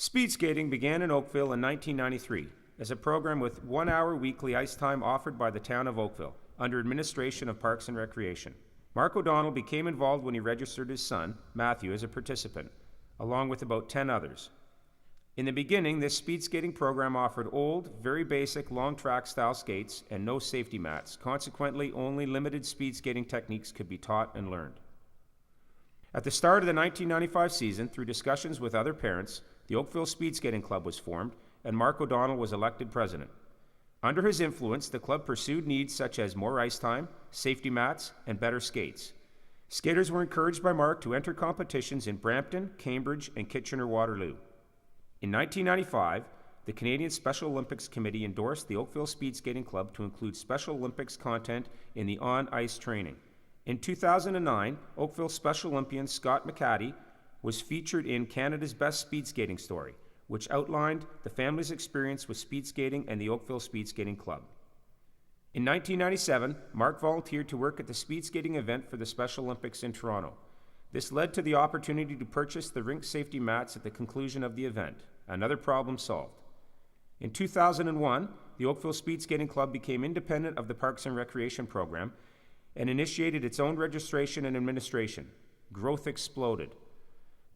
Speed skating began in Oakville in 1993 as a program with 1 hour weekly ice time offered by the town of Oakville under administration of Parks and Recreation. Mark O'Donnell became involved when he registered his son, Matthew, as a participant, along with about 10 others. In the beginning, this speed skating program offered old, very basic, long track style skates and no safety mats. Consequently, only limited speed skating techniques could be taught and learned. At the start of the 1995 season, through discussions with other parents, the Oakville Speed Skating Club was formed and Mark O'Donnell was elected president. Under his influence, the club pursued needs such as more ice time, safety mats, and better skates. Skaters were encouraged by Mark to enter competitions in Brampton, Cambridge, and Kitchener-Waterloo. In 1995, the Canadian Special Olympics Committee endorsed the Oakville Speed Skating Club to include Special Olympics content in the on-ice training. In 2009, Oakville Special Olympian Scott McCaddy was featured in Canada's Best Speed Skating Story, which outlined the family's experience with speed skating and the Oakville Speed Skating Club. In 1997, Mark volunteered to work at the speed skating event for the Special Olympics in Toronto. This led to the opportunity to purchase the rink safety mats at the conclusion of the event. Another problem solved. In 2001, the Oakville Speed Skating Club became independent of the Parks and Recreation program and initiated its own registration and administration. Growth exploded.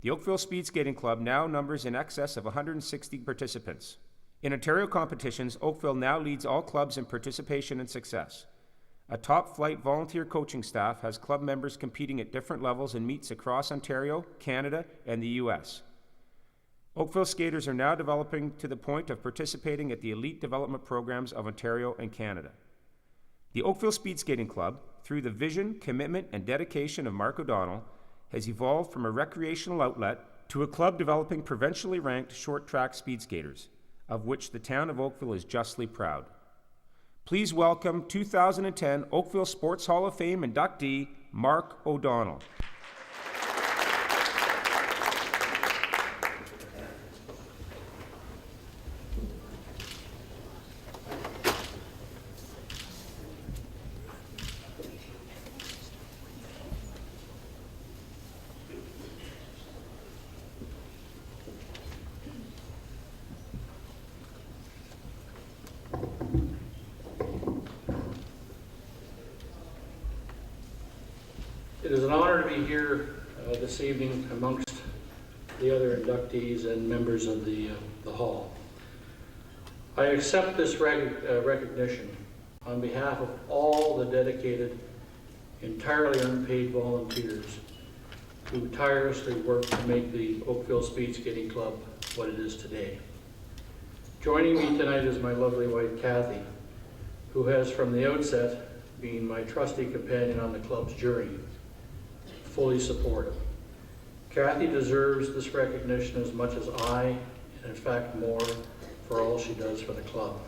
The Oakville Speed Skating Club now numbers in excess of 160 participants. In Ontario competitions, Oakville now leads all clubs in participation and success. A top-flight volunteer coaching staff has club members competing at different levels in meets across Ontario, Canada, and the U.S. Oakville skaters are now developing to the point of participating at the elite development programs of Ontario and Canada. The Oakville Speed Skating Club, through the vision, commitment, and dedication of Mark O'Donnell, has evolved from a recreational outlet to a club developing provincially ranked short-track speed skaters, of which the town of Oakville is justly proud. Please welcome 2010 Oakville Sports Hall of Fame inductee, Mark O'Donnell. It is an honor to be here this evening amongst the other inductees and members of the Hall. I accept this recognition on behalf of all the dedicated, entirely unpaid volunteers who tirelessly work to make the Oakville Speed Skating Club what it is today. Joining me tonight is my lovely wife, Kathy, who has from the outset been my trusty companion on the club's journey. Fully supportive. Kathy deserves this recognition as much as I, and in fact more, for all she does for the club.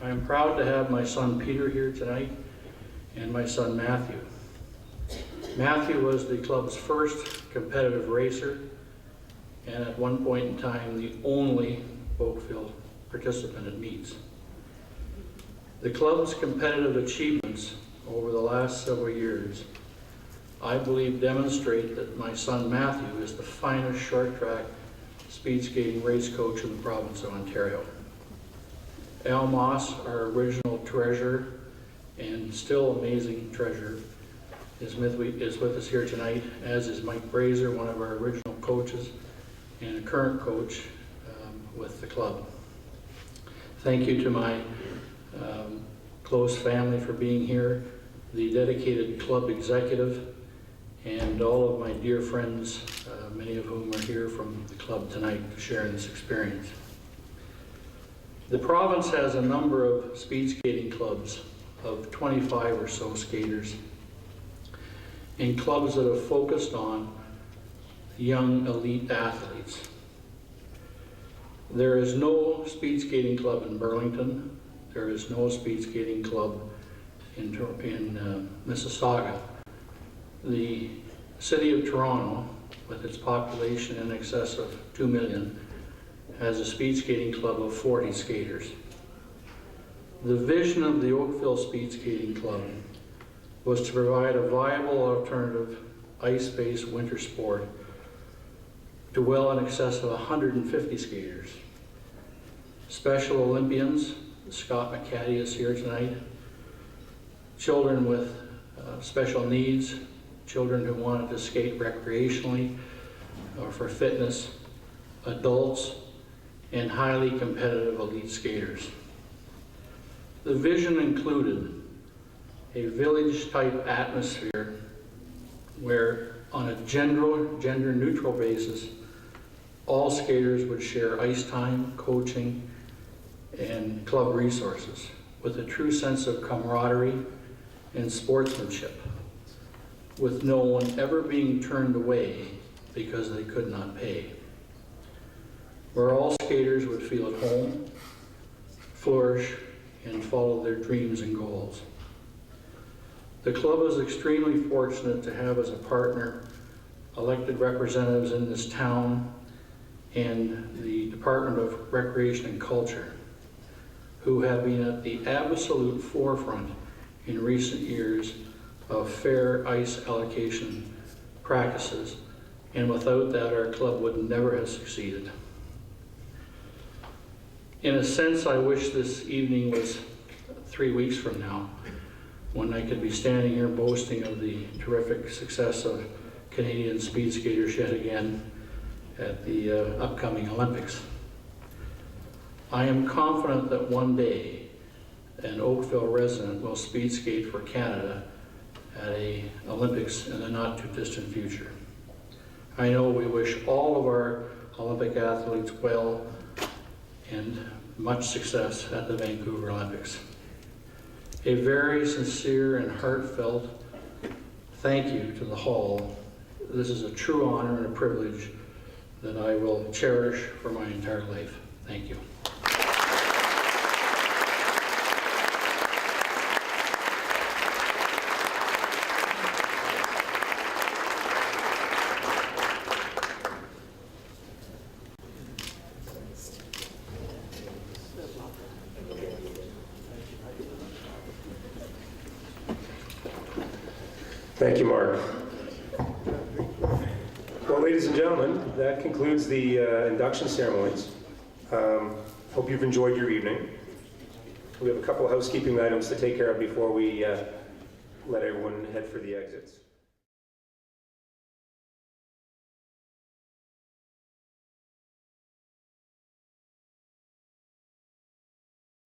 I am proud to have my son Peter here tonight and my son Matthew. Matthew was the club's first competitive racer and at one point in time the only Oakville participant at meets. The club's competitive achievements over the last several years, I believe, demonstrate that my son Matthew is the finest short track speed skating race coach in the province of Ontario. Al Moss, our original treasurer and still amazing treasurer, is with us here tonight, as is Mike Brazier, one of our original coaches and a current coach with the club. Thank you to my close family for being here, the dedicated club executive, and all of my dear friends, many of whom are here from the club tonight to share this experience. The province has a number of speed skating clubs of 25 or so skaters, and clubs that have focused on young elite athletes. There is no speed skating club in Burlington. There is no speed skating club in Mississauga. The city of Toronto, with its population in excess of 2 million, has a speed skating club of 40 skaters. The vision of the Oakville Speed Skating Club was to provide a viable alternative ice-based winter sport to well in excess of 150 skaters. Special Olympians, Scott McCaddy is here tonight, children with special needs, children who wanted to skate recreationally or for fitness, adults, and highly competitive elite skaters. The vision included a village-type atmosphere where, on a gender-neutral basis, all skaters would share ice time, coaching, and club resources with a true sense of camaraderie and sportsmanship, with no one ever being turned away because they could not pay. Where all skaters would feel at home, flourish, and follow their dreams and goals. The club is extremely fortunate to have as a partner elected representatives in this town and the Department of Recreation and Culture, who have been at the absolute forefront in recent years of fair ice allocation practices, and without that our club would never have succeeded. In a sense, I wish this evening was 3 weeks from now, when I could be standing here boasting of the terrific success of Canadian speed skaters yet again at the upcoming Olympics. I am confident that one day an Oakville resident will speed skate for Canada at an Olympics in the not too distant future. I know we wish all of our Olympic athletes well and much success at the Vancouver Olympics. A very sincere and heartfelt thank you to the Hall. This is a true honor and a privilege that I will cherish for my entire life. Thank you. Thank you, Mark. Well, ladies and gentlemen, that concludes the induction ceremonies. Hope you've enjoyed your evening. We have a couple of housekeeping items to take care of before we let everyone head for the exits.